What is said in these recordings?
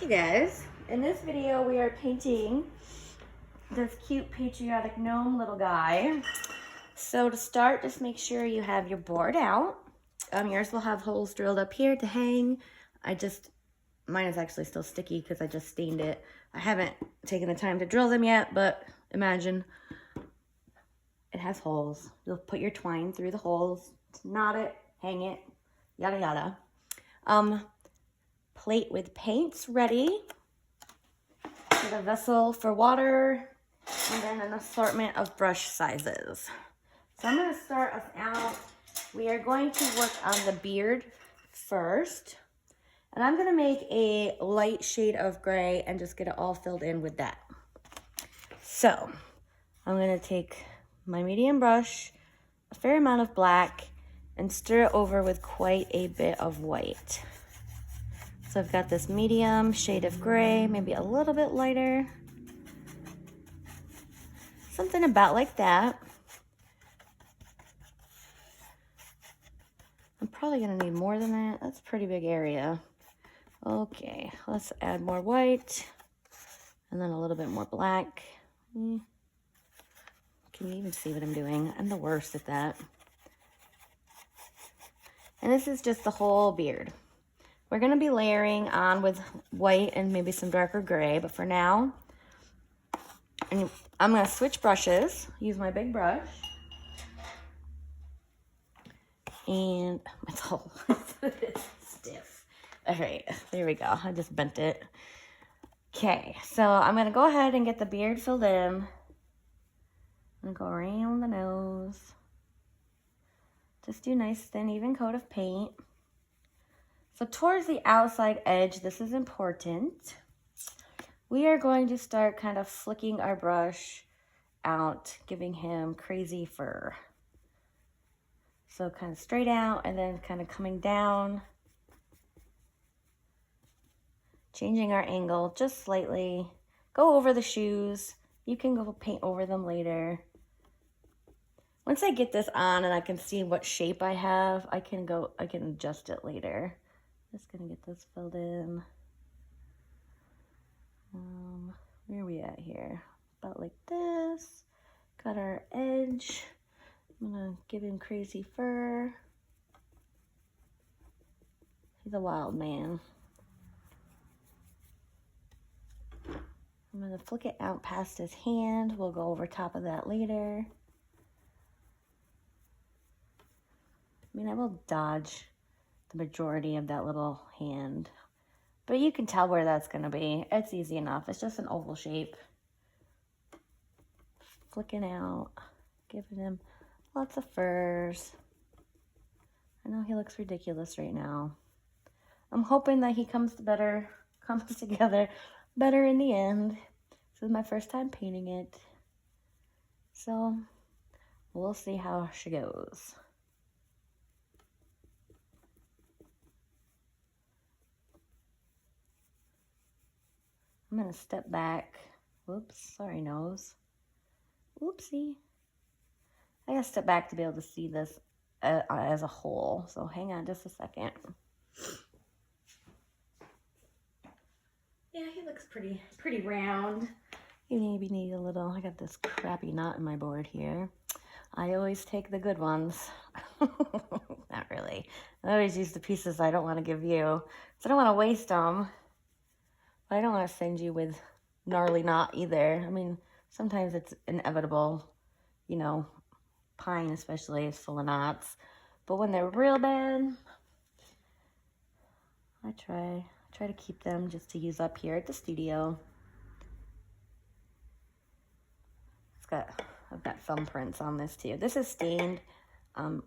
Hey guys, in this video we are painting this cute Patriotic Gnome little guy. So to start, just make sure you have your board out. Yours will have holes drilled up here to hang. Mine is actually still sticky because I just stained it. I haven't taken the time to drill them yet, but imagine it has holes. You'll put your twine through the holes, knot it, hang it, yada yada. Plate with paints ready. Get a vessel for water, and then an assortment of brush sizes. So I'm going to start us out. We are going to work on the beard first. And I'm going to make a light shade of gray and just get it all filled in with that. So I'm going to take my medium brush, a fair amount of black, and stir it over with quite a bit of white. So I've got this medium shade of gray, maybe a little bit lighter. Something about like that. I'm probably gonna need more than that. That's a pretty big area. Okay, let's add more white and then a little bit more black. Can you even see what I'm doing? I'm the worst at that. And this is just the whole beard. We're going to be layering on with white and maybe some darker gray, but for now, I'm going to switch brushes, use my big brush, and it's all stiff. All right, there we go. I just bent it. Okay, so I'm going to go ahead and get the beard filled in. I'm going to go around the nose. Just do a nice thin, even coat of paint. So towards the outside edge, this is important. We are going to start kind of flicking our brush out, giving him crazy fur. So kind of straight out and then kind of coming down. Changing our angle just slightly. Go over the shoes. You can go paint over them later. Once I get this on and I can see what shape I have, I can adjust it later. Just gonna get this filled in. Where are we at here? About like this. Got our edge. I'm gonna give him crazy fur. He's a wild man. I'm gonna flick it out past his hand. We'll go over top of that later. I mean, I will dodge the majority of that little hand, but you can tell where that's going to be. It's easy enough. It's just an oval shape. Flicking out, giving him lots of furs. I know he looks ridiculous right now. I'm hoping that he comes together better in the end. This is my first time painting it, so we'll see how she goes. I'm going to step back. Whoops, sorry nose. Whoopsie. I got to step back to be able to see this as a whole. So hang on just a second. Yeah, he looks pretty round. You maybe need a little, I got this crappy knot in my board here. I always take the good ones. Not really. I always use the pieces I don't want to give you. So I don't want to waste them. But I don't want to send you with gnarly knot either. I mean, sometimes it's inevitable, you know, pine especially is full of knots. But when they're real bad, I try to keep them just to use up here at the studio. I've got thumbprints on this too. This is stained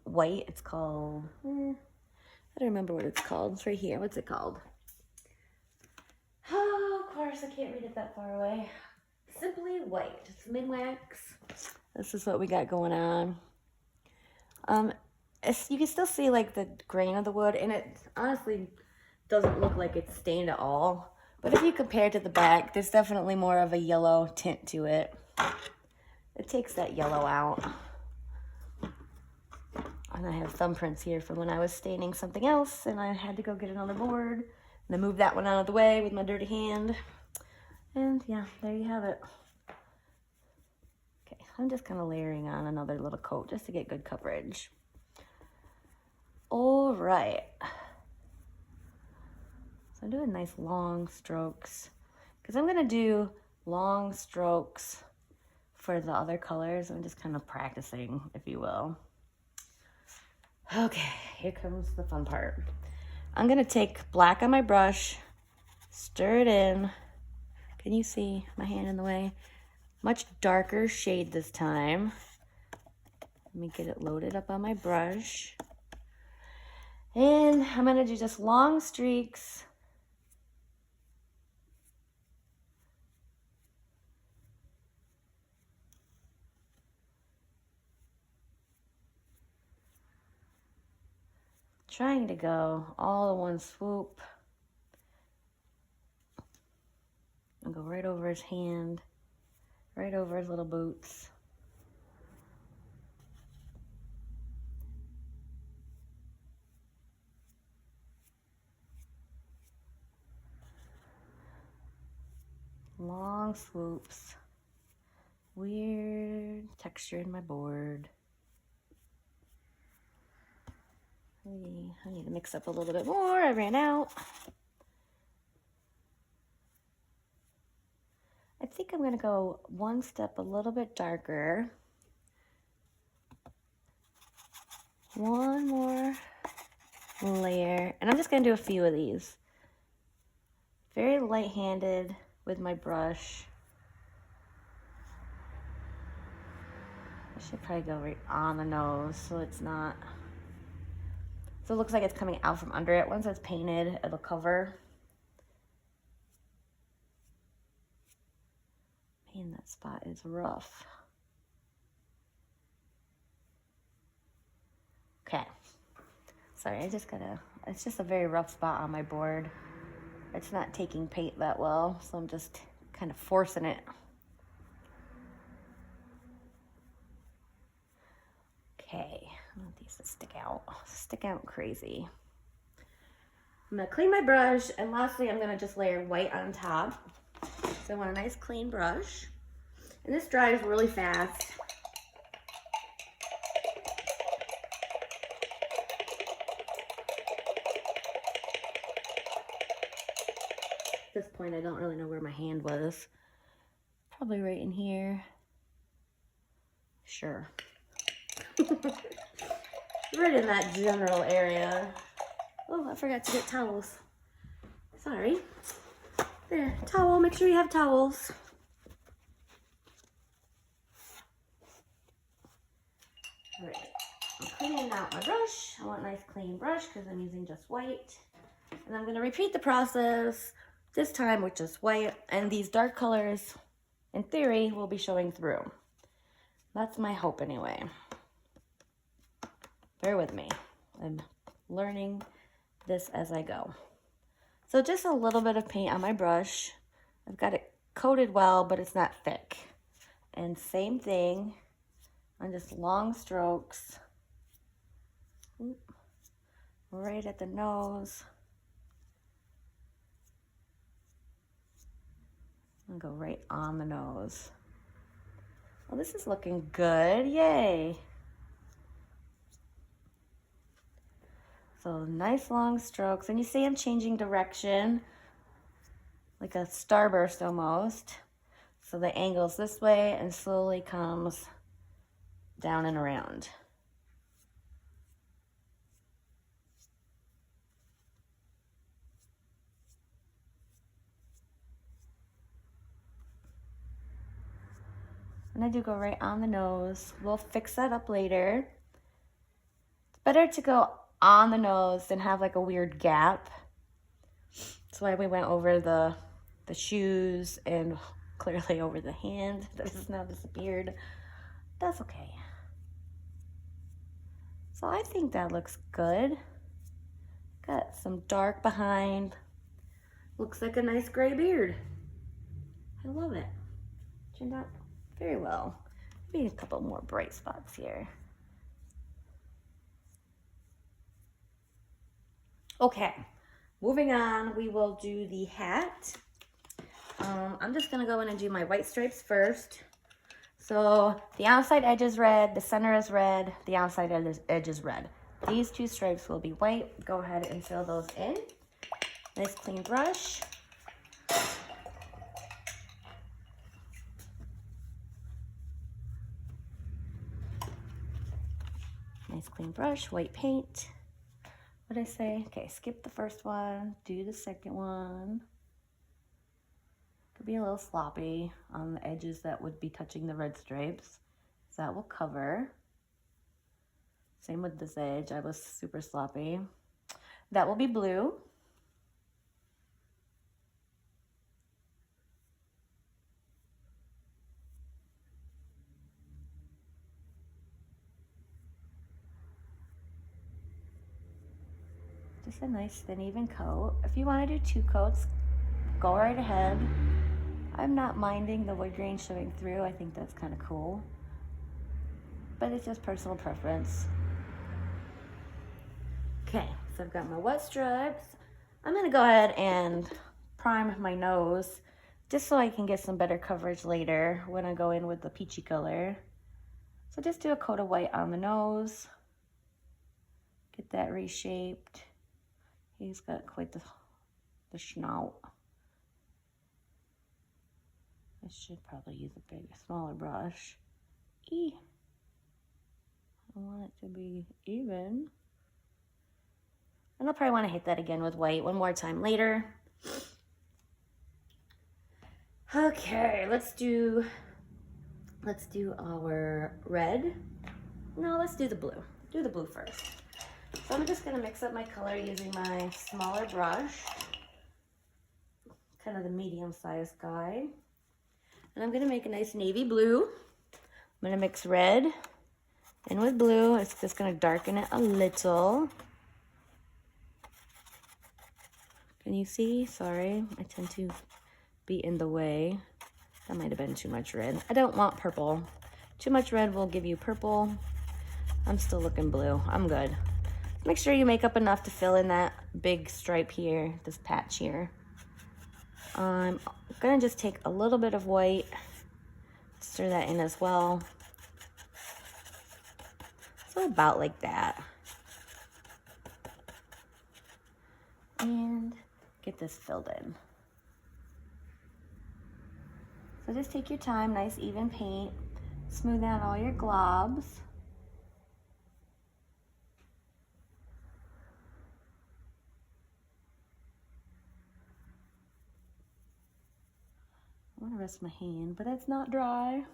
white. It's called, I don't remember what it's called. It's right here. What's it called? Oh, of course, I can't read it that far away. Simply White. It's Minwax. This is what we got going on. You can still see like the grain of the wood, and it honestly doesn't look like it's stained at all. But if you compare it to the back, there's definitely more of a yellow tint to it. It takes that yellow out. And I have thumbprints here from when I was staining something else, and I had to go get another board. gonna move that one out of the way with my dirty hand. And yeah, there you have it. Okay, I'm just kind of layering on another little coat just to get good coverage. All right. So I'm doing nice long strokes because I'm gonna do long strokes for the other colors. I'm just kind of practicing, if you will. Okay, here comes the fun part. I'm gonna take black on my brush, stir it in. Can you see my hand in the way? Much darker shade this time. Let me get it loaded up on my brush. And I'm gonna do just long streaks. Trying to go all in one swoop. And go right over his hand, right over his little boots. Long swoops. Weird texture in my board. I need to mix up a little bit more. I ran out. I think I'm gonna go one step a little bit darker. One more layer. And I'm just gonna do a few of these. Very light-handed with my brush. I should probably go right on the nose so it's not... So it looks like it's coming out from under it. Once it's painted, it'll cover. Man, that spot is rough. Okay. Sorry, it's just a very rough spot on my board. It's not taking paint that well, so I'm just kind of forcing it. Okay, I want these to stick out crazy. I'm gonna clean my brush, and lastly, I'm gonna just layer white on top. So I want a nice clean brush. And this dries really fast. At this point, I don't really know where my hand was. Probably right in here. Sure. Right in that general area. Oh, I forgot to get towels. Sorry. There, towel, make sure you have towels. All right, I'm cleaning out my brush. I want a nice clean brush because I'm using just white. And I'm gonna repeat the process, this time with just white, and these dark colors, in theory, will be showing through. That's my hope anyway. Bear with me. I'm learning this as I go. So just a little bit of paint on my brush. I've got it coated well, but it's not thick. And same thing on just long strokes. Oop. Right at the nose. I'll go right on the nose. Well, this is looking good. Yay. So nice long strokes. And you see I'm changing direction, like a starburst almost. So the angle's this way and slowly comes down and around. And I do go right on the nose. We'll fix that up later. It's better to go on the nose than have like a weird gap. That's why we went over the shoes and clearly over the hand that has now disappeared. That's okay. So I think that looks good. Got some dark behind. Looks like a nice gray beard. I love it. Turned out very well. Maybe a couple more bright spots here. Okay, moving on, we will do the hat. I'm just gonna go in and do my white stripes first. So the outside edge is red, the center is red, the outside edge is red. These two stripes will be white. Go ahead and fill those in. Nice clean brush. Nice clean brush, white paint. What did I say? Okay, skip the first one, do the second one. Could be a little sloppy on the edges that would be touching the red stripes. So that will cover. Same with this edge, I was super sloppy. That will be blue. Just a nice thin even coat. If you want to do 2 coats, go right ahead. I'm not minding the wood grain showing through. I think that's kind of cool. But it's just personal preference. Okay, so I've got my wet stripes. I'm gonna go ahead and prime my nose just so I can get some better coverage later when I go in with the peachy color. So just do a coat of white on the nose. Get that reshaped. He's got quite the snout. I should probably use a smaller brush. I want it to be even. And I'll probably want to hit that again with white one more time later. Okay, let's do our red. No, let's do the blue. Do the blue first. So I'm just gonna mix up my color using my smaller brush, kind of the medium-sized guy. And I'm gonna make a nice navy blue. I'm gonna mix red in with blue. It's just gonna darken it a little. Can you see? Sorry, I tend to be in the way. That might have been too much red. I don't want purple. Too much red will give you purple. I'm still looking blue. I'm good. Make sure you make up enough to fill in that big stripe here, this patch here. I'm gonna just take a little bit of white, stir that in as well. So about like that. And get this filled in. So just take your time, nice even paint. Smooth out all your globs. I want to rest my hand, but it's not dry.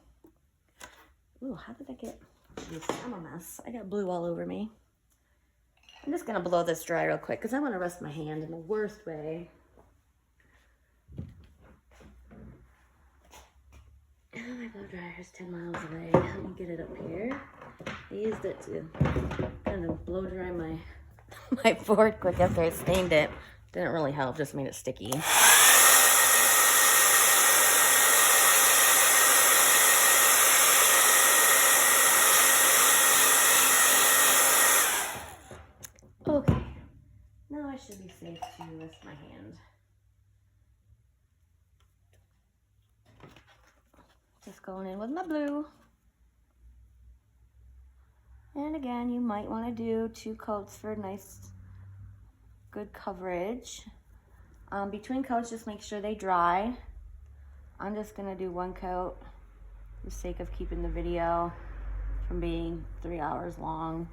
Ooh, how did I get... Jeez, I'm a mess. I got blue all over me. I'm just going to blow this dry real quick because I want to rest my hand in the worst way. Oh, my blow dryer is 10 miles away. Let me get it up here. I used it to kind of blow dry my board quick after I stained it. Didn't really help, just made it sticky. Okay, now I should be safe to rest my hand. Just going in with my blue. And again, you might want to do 2 coats for nice, good coverage. Between coats, just make sure they dry. I'm just going to do 1 coat for the sake of keeping the video from being 3 hours long.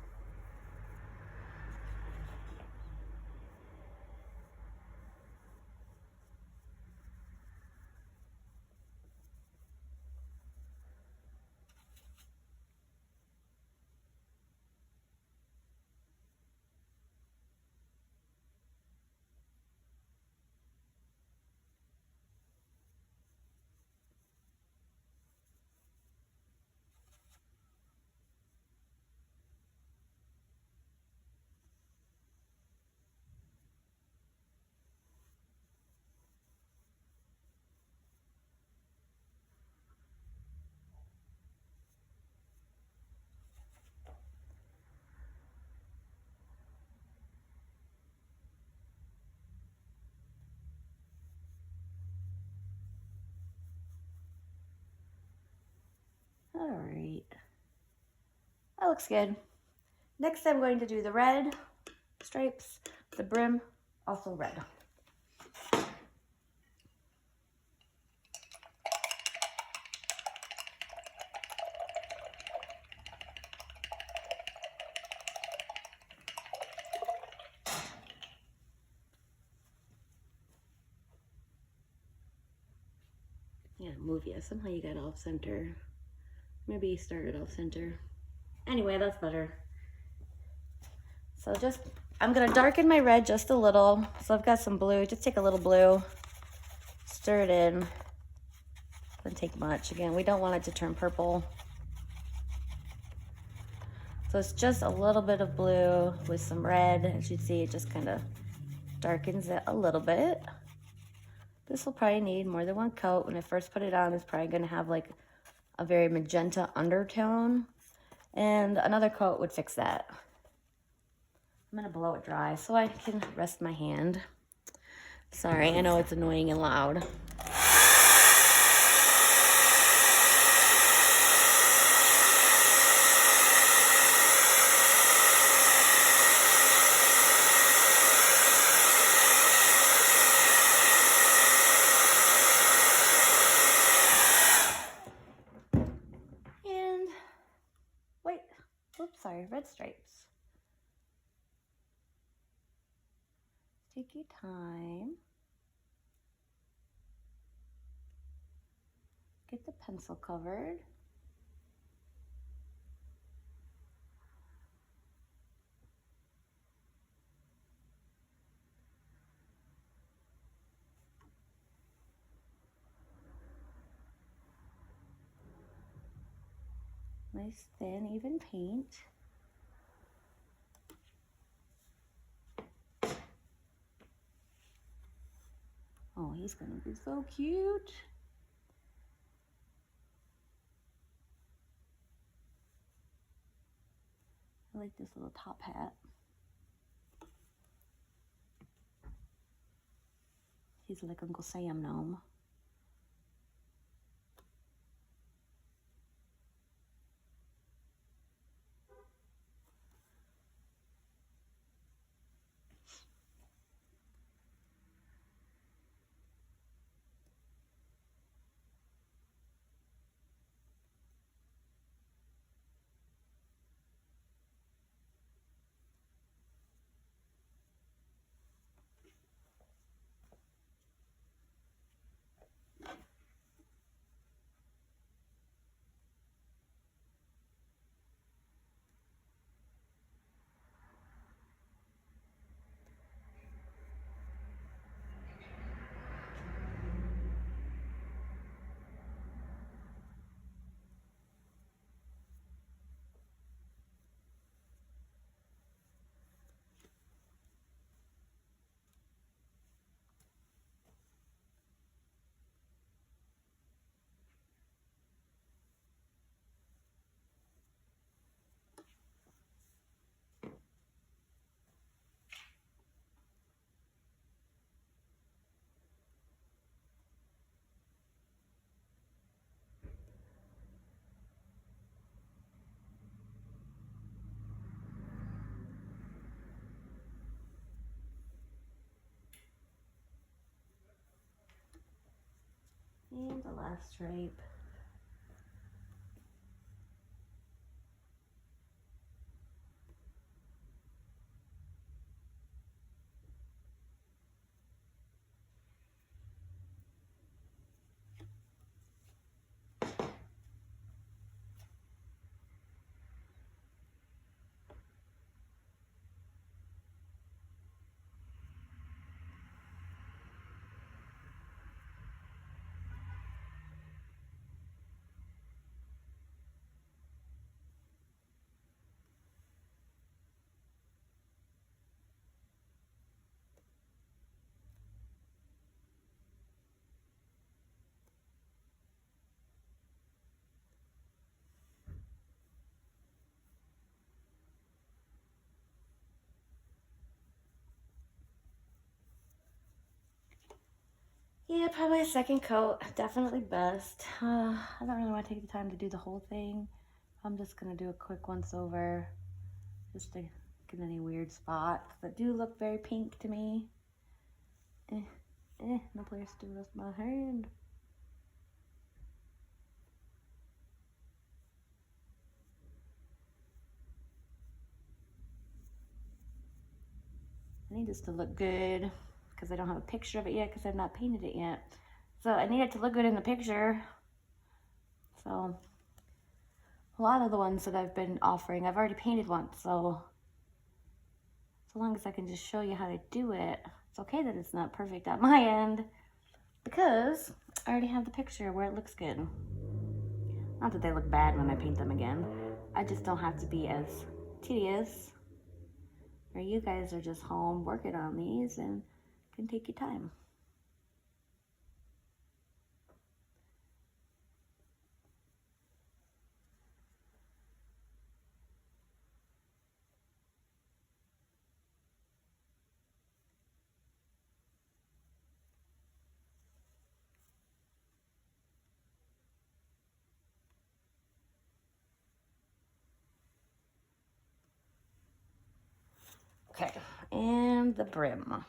All right. That looks good. Next, I'm going to do the red stripes, the brim, also red. Yeah, move you. Somehow you got off center. Maybe you started off center. Anyway, that's better. So I'm gonna darken my red just a little. So I've got some blue. Just take a little blue, stir it in. Doesn't take much. Again, we don't want it to turn purple. So it's just a little bit of blue with some red. As you see, it just kind of darkens it a little bit. This will probably need more than one coat. When I first put it on, it's probably gonna have like a very magenta undertone. And another coat would fix that. I'm gonna blow it dry so I can rest my hand. Sorry, I know it's annoying and loud. And wait, oops, sorry, red stripes. Take your time. Get the pencil covered. Nice thin, even paint. Oh, he's gonna be so cute. I like this little top hat. He's like Uncle Sam gnome. And the last stripe. Yeah, probably a second coat. Definitely best. I don't really want to take the time to do the whole thing. I'm just going to do a quick once over just to get any weird spots that do look very pink to me. No place to rest my hand. I need this to look good because I don't have a picture of it yet because I've not painted it yet. So I need it to look good in the picture. So a lot of the ones that I've been offering, I've already painted once. So long as I can just show you how to do it, it's okay that it's not perfect at my end because I already have the picture where it looks good. Not that they look bad when I paint them again. I just don't have to be as tedious. Or you guys are just home working on these and can take your time. Okay, and the brim.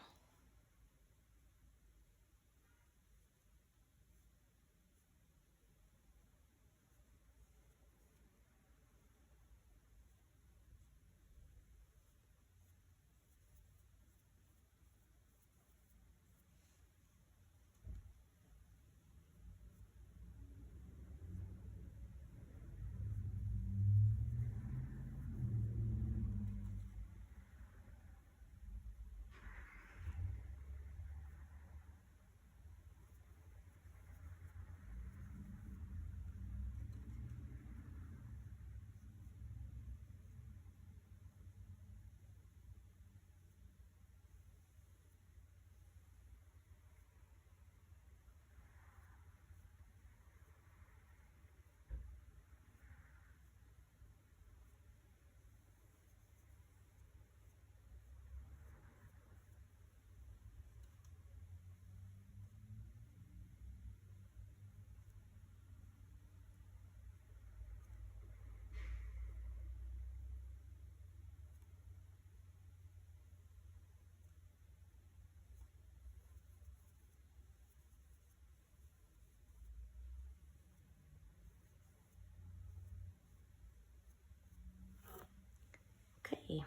Okay,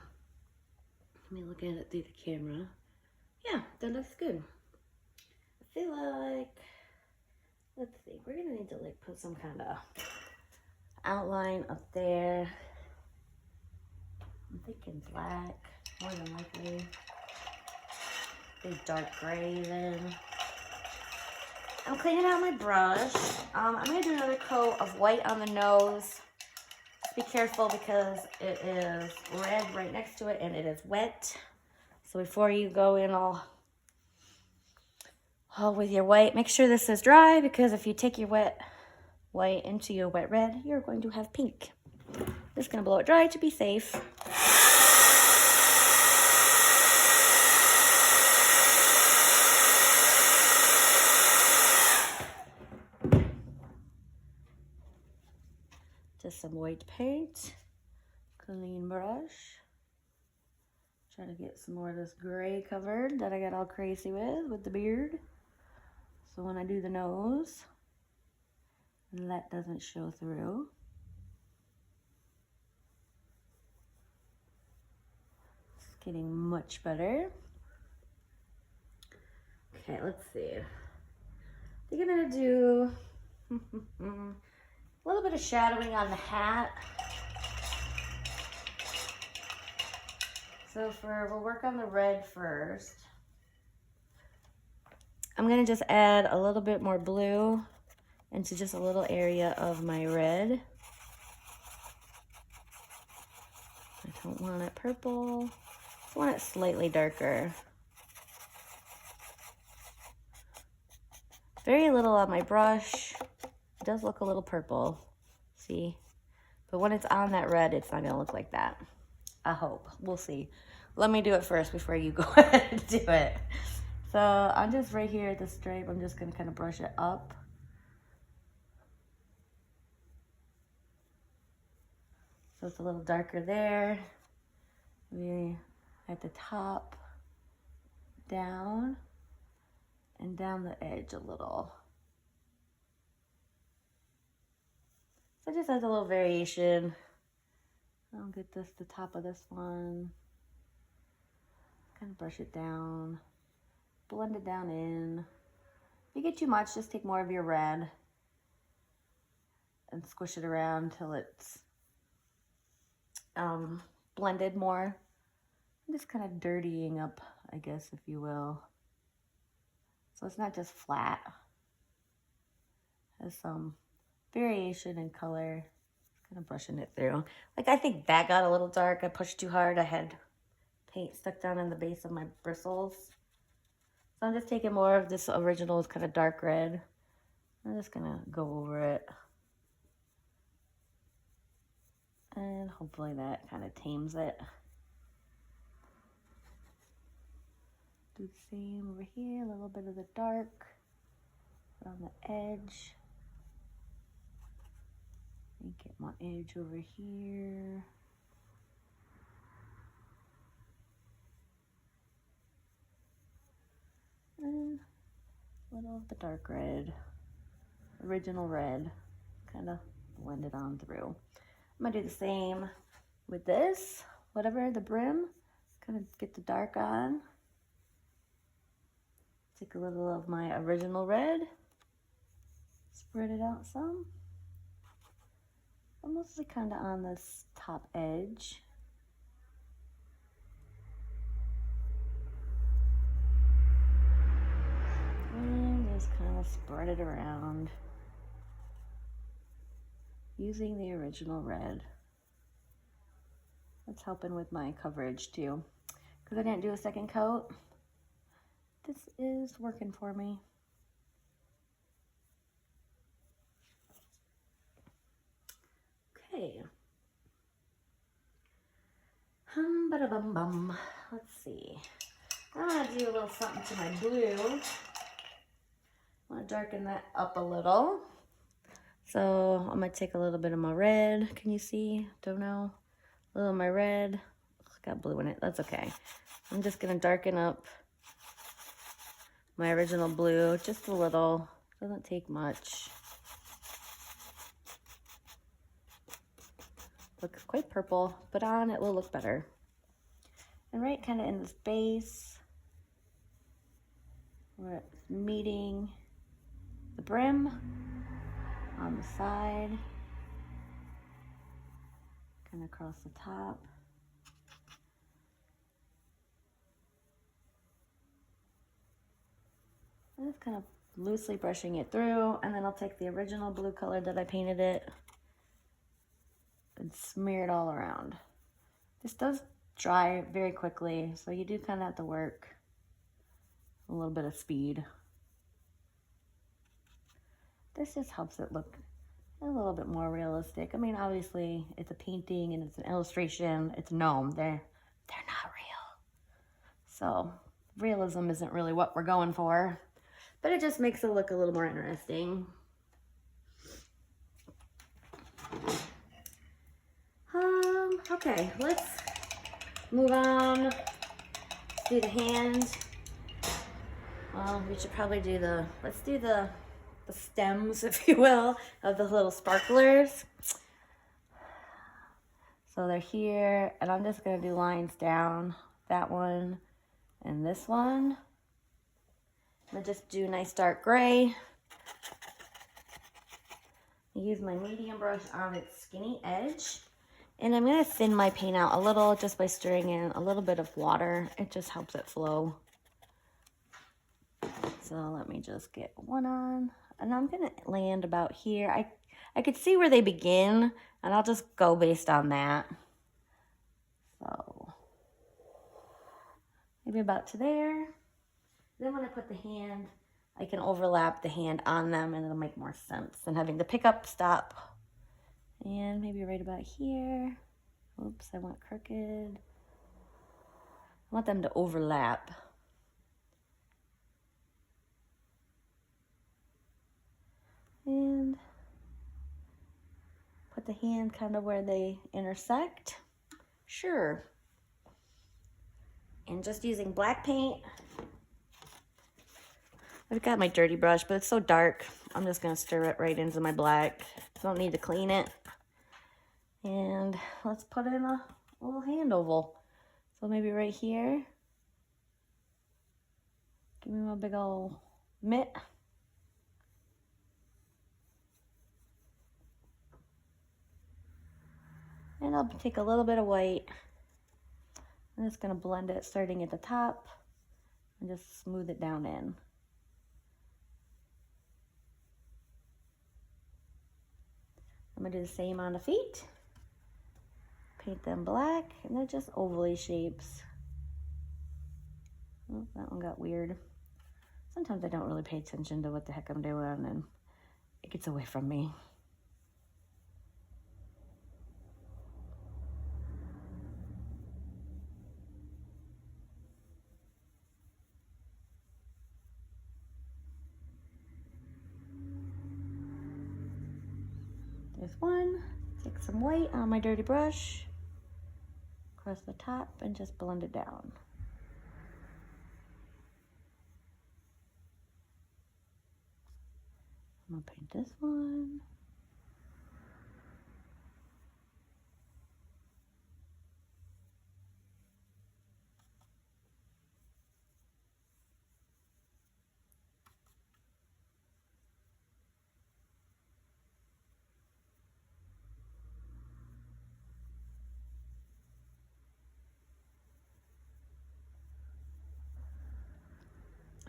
let me look at it through the camera. Yeah, that looks good. I feel like, let's see, we're gonna need to like put some kind of outline up there. I'm thinking black, more than likely. Big dark gray then. I'm cleaning out my brush. I'm gonna do another coat of white on the nose. Just be careful because it is red right next to it and it is wet. So before you go in all with your white, make sure this is dry because if you take your wet white into your wet red, you're going to have pink. Just gonna blow it dry to be safe. Just some white paint, clean brush. Try to get some more of this gray covered that I got all crazy with the beard. So when I do the nose, that doesn't show through. It's getting much better. Okay, let's see. I think I'm gonna do a little bit of shadowing on the hat. So we'll work on the red first. I'm gonna just add a little bit more blue into just a little area of my red. I don't want it purple. I want it slightly darker. Very little on my brush. It does look a little purple, see? But when it's on that red, it's not gonna look like that. I hope, we'll see. Let me do it first before you go ahead and do it. So I'm just right here at the stripe. I'm just gonna kind of brush it up. So it's a little darker there. Maybe at the top, down, and down the edge a little. So just as a little variation. I'll get this, the top of this one. Kind of brush it down. Blend it down in. If you get too much, just take more of your red and squish it around till it's blended more. I'm just kind of dirtying up, I guess, if you will. So it's not just flat. Has some variation in color. Just kind of brushing it through. Like, I think that got a little dark. I pushed too hard. I had paint stuck down in the base of my bristles. So I'm just taking more of this original kind of dark red. I'm just gonna go over it. And hopefully that kind of tames it. Do the same over here, a little bit of the dark on the edge. And get my edge over here. And a little of the dark red, original red, kind of blend it on through. I'm gonna do the same with this, whatever, the brim, kind of get the dark on. Take a little of my original red, spread it out some. I'm mostly kind of on this top edge. And just kind of spread it around. Using the original red. That's helping with my coverage too. Because I didn't do a second coat. This is working for me. Okay. Bada-bum-bum. Let's see. I'm going to do a little something to my blue. I want to darken that up a little. So I'm going to take a little bit of my red. Can you see? Don't know. A little of my red. It's got blue in it. That's okay. I'm just going to darken up my original blue just a little. Doesn't take much. Looks quite purple, but on it will look better. And right kind of in this base, we're meeting the brim on the side, kind of across the top. I'm just kind of loosely brushing it through, and then I'll take the original blue color that I painted it and smear it all around. This does dry very quickly, so you do kind of have to work a little bit of speed. This just helps it look a little bit more realistic. I mean, obviously, it's a painting and it's an illustration. It's gnome. They're not real. So, realism isn't really what we're going for. But it just makes it look a little more interesting. Okay, let's move on. Let's do the hand. Well, we should probably do let's do the stems, if you will, of the little sparklers. So they're here, and I'm just gonna do lines down that one and this one. I'm gonna just do a nice dark gray. Use my medium brush on its skinny edge. And I'm gonna thin my paint out a little just by stirring in a little bit of water. It just helps it flow. So let me just get one on. And I'm gonna land about here. I could see where they begin, and I'll just go based on that. So maybe about to there. Then when I put the hand, I can overlap the hand on them, and it'll make more sense than having to pick up, stop. And maybe right about here. Oops, I went crooked. I want them to overlap. the hand kind of where they intersect? Sure. And just using black paint. I've got my dirty brush, but it's so dark. I'm just gonna stir it right into my black. Don't need to clean it. And let's put in a little hand oval. So maybe right here. Give me my big old mitt. And I'll take a little bit of white. I'm just gonna blend it starting at the top and just smooth it down in. I'm gonna do the same on the feet. Paint them black, and they're just ovally shapes. Oh, that one got weird. Sometimes I don't really pay attention to what the heck I'm doing, and it gets away from me. There's one. Take some white on my dirty brush, across the top, and just blend it down. I'm gonna paint this one.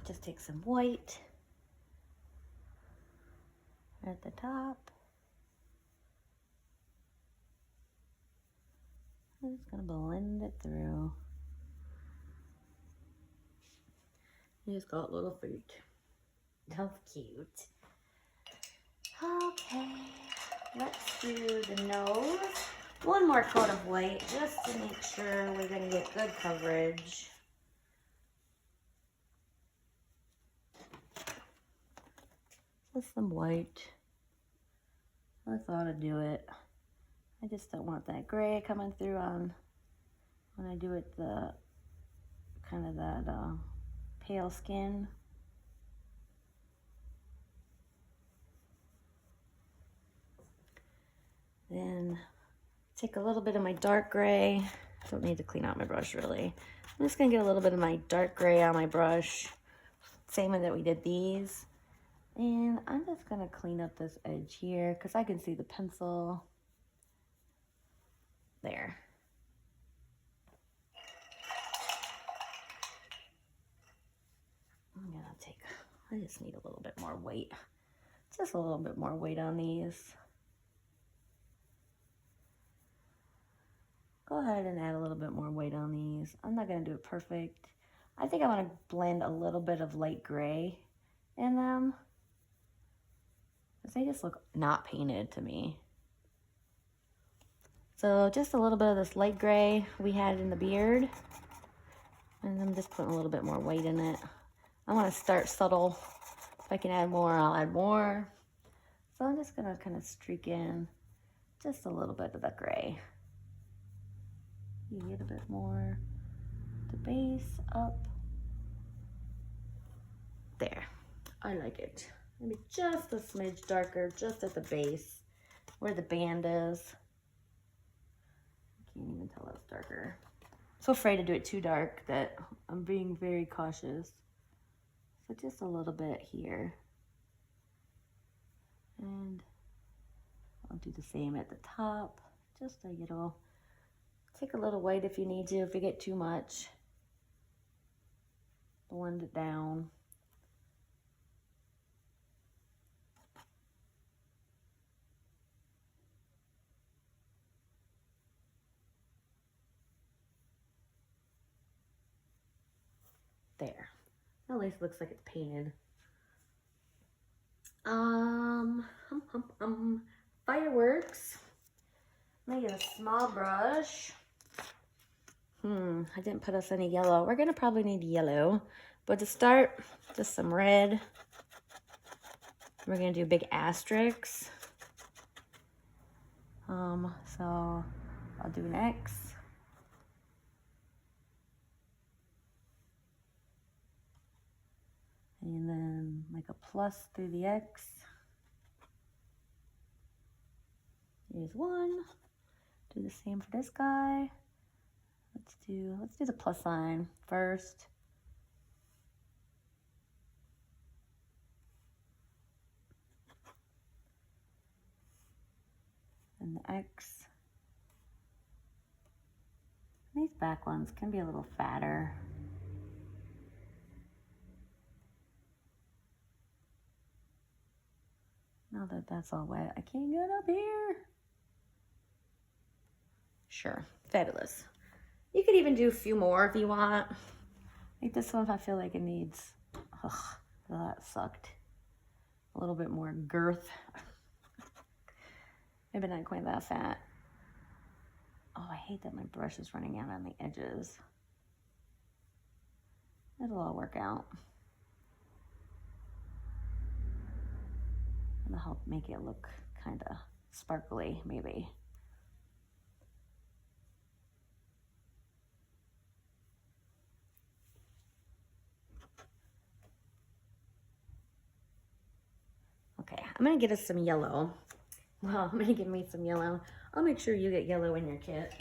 Just take some white at the top. I'm just gonna blend it through. He's got little feet. How cute. Okay, let's do the nose. One more coat of white just to make sure we're gonna get good coverage. Just some white. I thought I'd do it. I just don't want that gray coming through on when I do it, the kind of that pale skin. Then take a little bit of my dark gray. I don't need to clean out my brush really. I'm just gonna get a little bit of my dark gray on my brush. Same way that we did these. And I'm just gonna clean up this edge here because I can see the pencil. There. I'm gonna take, I just need a little bit more weight. Just a little bit more weight on these. Go ahead and add a little bit more weight on these. I'm not gonna do it perfect. I think I wanna blend a little bit of light gray in them. Because they just look not painted to me. So just a little bit of this light gray we had in the beard. And I'm just putting a little bit more white in it. I want to start subtle. If I can add more, I'll add more. So I'm just going to kind of streak in just a little bit of the gray. You get a bit more. The base up. There. I like it. Maybe just a smidge darker, just at the base, where the band is. I can't even tell it's darker. So afraid to do it too dark that I'm being very cautious. So just a little bit here. And I'll do the same at the top. Just so you know, take a little white if you need to, if you get too much. Blend it down. There. At least it looks like it's painted. Fireworks. I'm gonna get a small brush. I didn't put us any yellow. We're gonna probably need yellow. But to start, just some red. We're gonna do big asterisks So I'll do an X. And then like a plus through the X. Here's one. Do the same for this guy. Let's do the plus sign first. And the X. These back ones can be a little fatter. Now that that's all wet, I can't get up here. Sure, fabulous. You could even do a few more if you want. Like this one, I feel like it needs, that sucked. A little bit more girth. Maybe not quite that fat. Oh, I hate that my brush is running out on the edges. It'll all work out. It'll help make it look kind of sparkly, maybe. Okay, I'm gonna get us some yellow. Well, I'm gonna give me some yellow. I'll make sure you get yellow in your kit.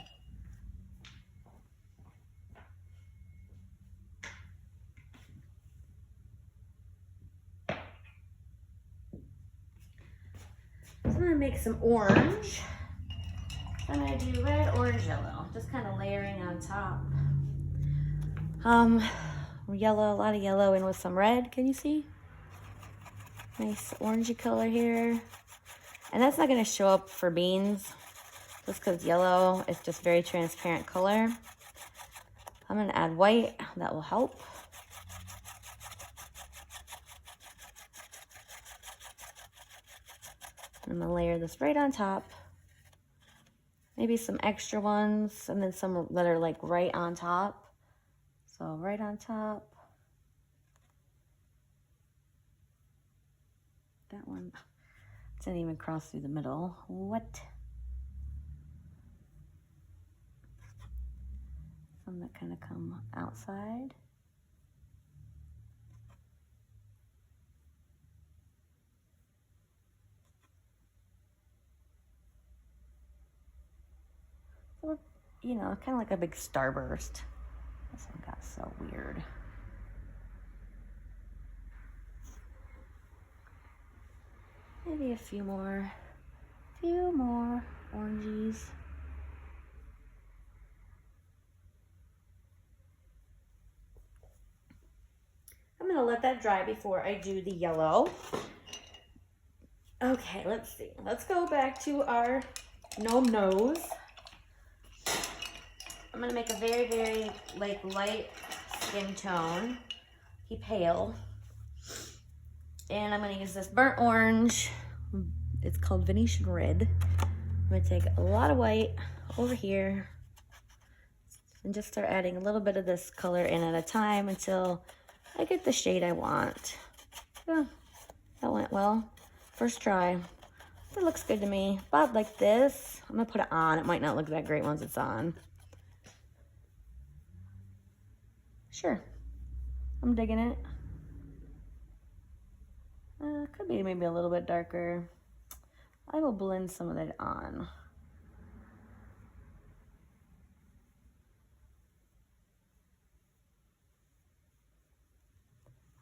So I'm gonna make some orange. I'm gonna do red, orange, yellow. Just kind of layering on top. Yellow, a lot of yellow in with some red. Can you see? Nice orangey color here. And that's not gonna show up for beans, just because yellow is just very transparent color. I'm gonna add white, that will help. I'm gonna layer this right on top. Maybe some extra ones, and then some that are like right on top. So right on top. That one didn't even cross through the middle. What? Some that kind of come outside. So, you know, kind of like a big starburst. This one got so weird. Maybe a few more oranges. I'm gonna let that dry before I do the yellow. Okay, let's see. Let's go back to our gnome nose. I'm gonna make a very, very like light skin tone. He pale. And I'm gonna use this burnt orange. It's called Venetian red. I'm gonna take a lot of white over here and just start adding a little bit of this color in at a time until I get the shade I want. Yeah, that went well. First try. It looks good to me. About like this. I'm gonna put it on. It might not look that great once it's on. Sure. I'm digging it. Could be maybe a little bit darker. I will blend some of that on.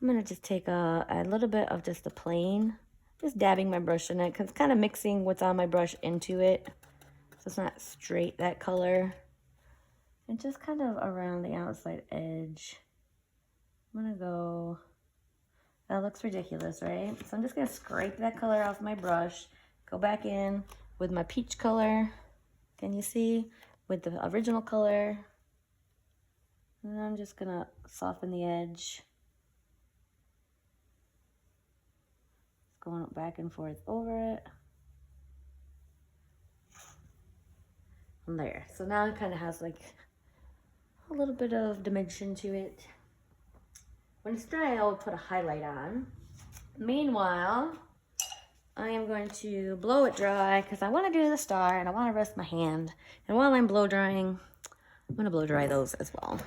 I'm gonna just take a little bit of just the plain, just dabbing my brush in it, because it's kind of mixing what's on my brush into it. So it's not straight that color. And just kind of around the outside edge. I'm gonna go, that looks ridiculous, right? So I'm just gonna scrape that color off my brush, go back in with my peach color. Can you see? With the original color. And I'm just gonna soften the edge. Going back and forth over it. And there. So now it kind of has like a little bit of dimension to it. When it's dry, I'll put a highlight on. Meanwhile, I am going to blow it dry because I want to do the star and I want to rest my hand. And while I'm blow drying, I'm going to blow dry those as well.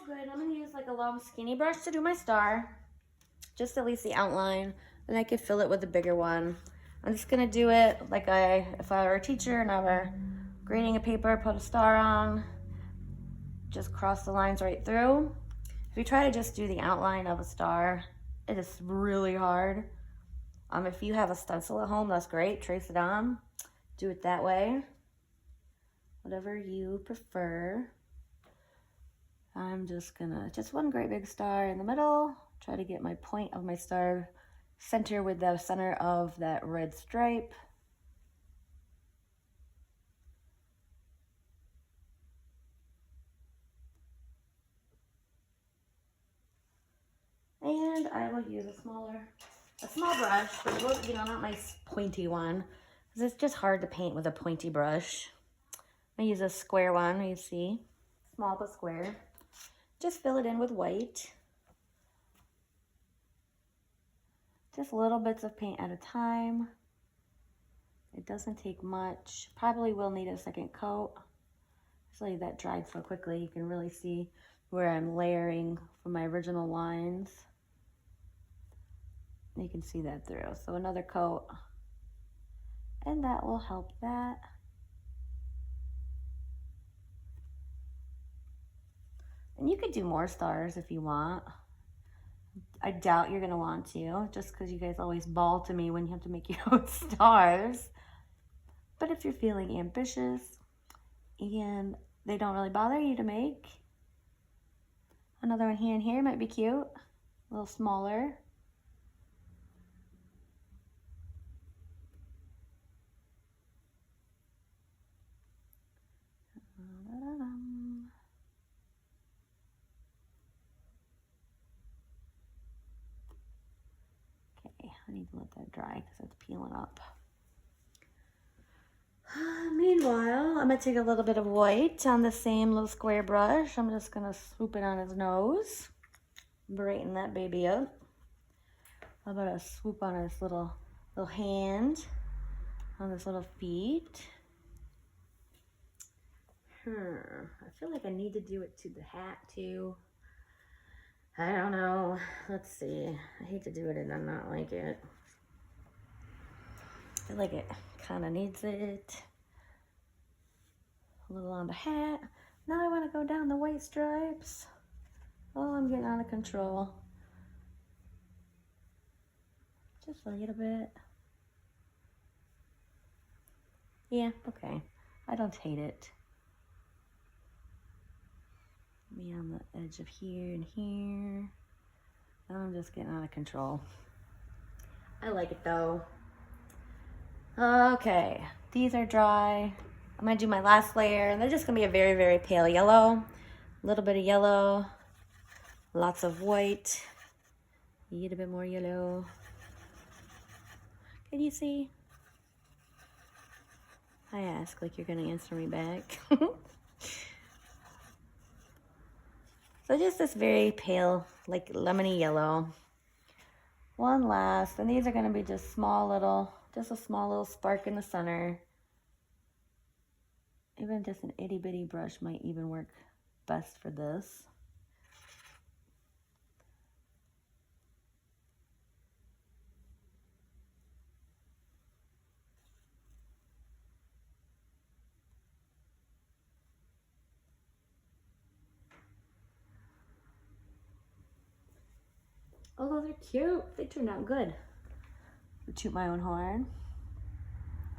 Good. I'm going to use like a long skinny brush to do my star. Just at least the outline. And I could fill it with a bigger one. I'm just going to do it like if I were a teacher and I were grading a paper, put a star on. Just cross the lines right through. If you try to just do the outline of a star, it is really hard. If you have a stencil at home, that's great. Trace it on. Do it that way. Whatever you prefer. I'm just gonna, just one great big star in the middle. Try to get my point of my star center with the center of that red stripe. And I will use a small brush, but you know, not my pointy one, because it's just hard to paint with a pointy brush. I use a square one, you see, small but square. Just fill it in with white. Just little bits of paint at a time. It doesn't take much. Probably will need a second coat. Especially that dried so quickly, you can really see where I'm layering from my original lines. You can see that through. So another coat, and that will help that. And you could do more stars if you want. I doubt you're gonna want to, just because you guys always bawl to me when you have to make your own stars. But if you're feeling ambitious and they don't really bother you to make, another one here and here might be cute, a little smaller. I need to let that dry because it's peeling up. Meanwhile, I'm going to take a little bit of white on the same little square brush. I'm just going to swoop it on his nose. Brighten that baby up. How about a swoop on his little hand, on his little feet. I feel like I need to do it to the hat too. I don't know. Let's see. I hate to do it and then not like it. I feel like it kind of needs it. A little on the hat. Now I want to go down the white stripes. Oh, I'm getting out of control. Just a little bit. Yeah, okay. I don't hate it. Me on the edge of here and here. I'm just getting out of control. I like it though. Okay, these are dry. I'm gonna do my last layer, and they're just gonna be a very, very pale yellow. A little bit of yellow, lots of white, a little bit more yellow. Can you see? I ask like you're gonna answer me back. So just this very pale, like lemony yellow. One last, and these are gonna be just small little, just a small little spark in the center. Even just an itty bitty brush might even work best for this. Oh, those are cute. They turned out good. I'll toot my own horn.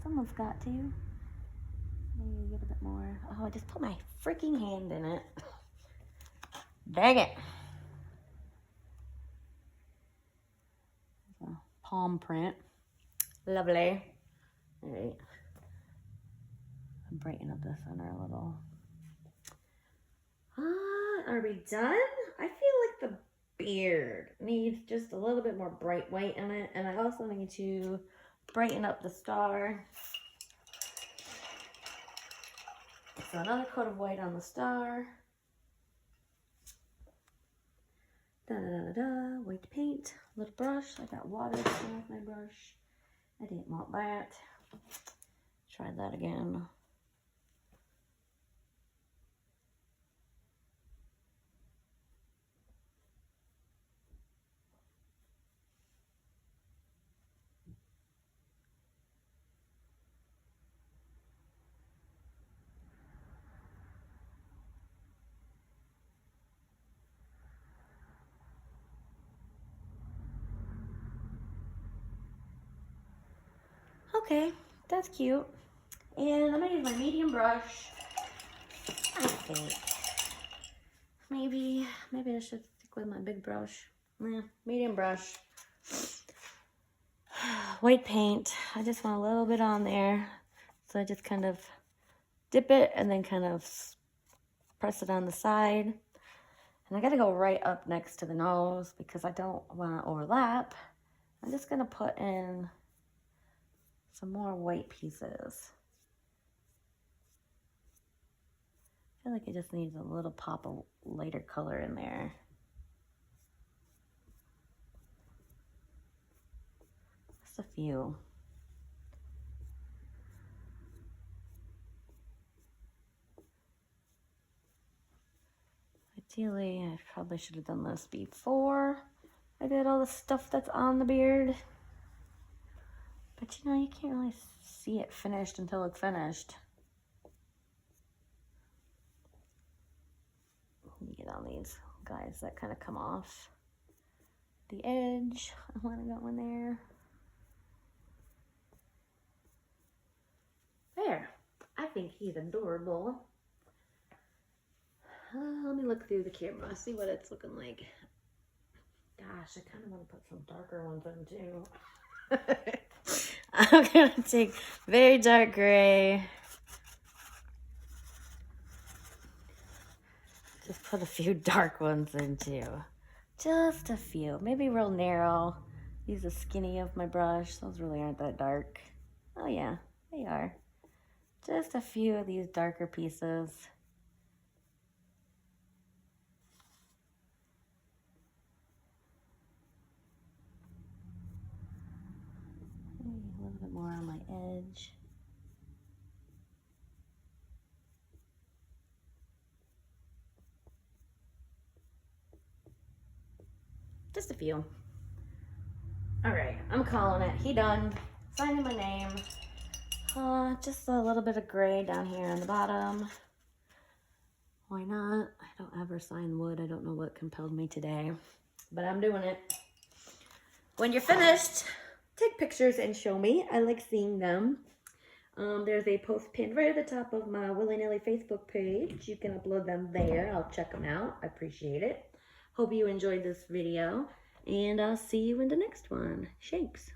Someone's got to. Maybe get a bit more. Oh, I just put my freaking hand in it. Dang it. A palm print. Lovely. All right. Brighten up the center a little. Are we done? I feel like the beard needs just a little bit more bright white in it, and I also need to brighten up the star. So another coat of white on the star. Da da da da, white paint, little brush. I got water sitting with my brush. I didn't want that. Try that again. Okay, that's cute. And I'm gonna use my medium brush. I think maybe I should stick with my big brush. Yeah, medium brush. White paint. I just want a little bit on there. So I just kind of dip it and then kind of press it on the side. And I gotta go right up next to the nose because I don't want to overlap. I'm just gonna put in some more white pieces. I feel like it just needs a little pop of lighter color in there. Just a few. Ideally, I probably should have done this before I did all the stuff that's on the beard. But you know, you can't really see it finished until it's finished. Let me get on these guys that kind of come off the edge. I want to go in there. There. I think he's adorable. Let me look through the camera, see what it's looking like. Gosh, I kind of want to put some darker ones in too. I'm going to take very dark gray. Just put a few dark ones in too. Just a few. Maybe real narrow. Use the skinny of my brush. Those really aren't that dark. Oh yeah, they are. Just a few of these darker pieces. Maybe a little bit more on my edge. Just a few. All right, I'm calling it. He done. Signing my name. Just a little bit of gray down here on the bottom. Why not? I don't ever sign wood. I don't know what compelled me today, but I'm doing it. When you're finished, take pictures and show me. I like seeing them. There's a post pinned right at the top of my Willy-Nilly Facebook page. You can upload them there. I'll check them out. I appreciate it. Hope you enjoyed this video, and I'll see you in the next one. Shapes.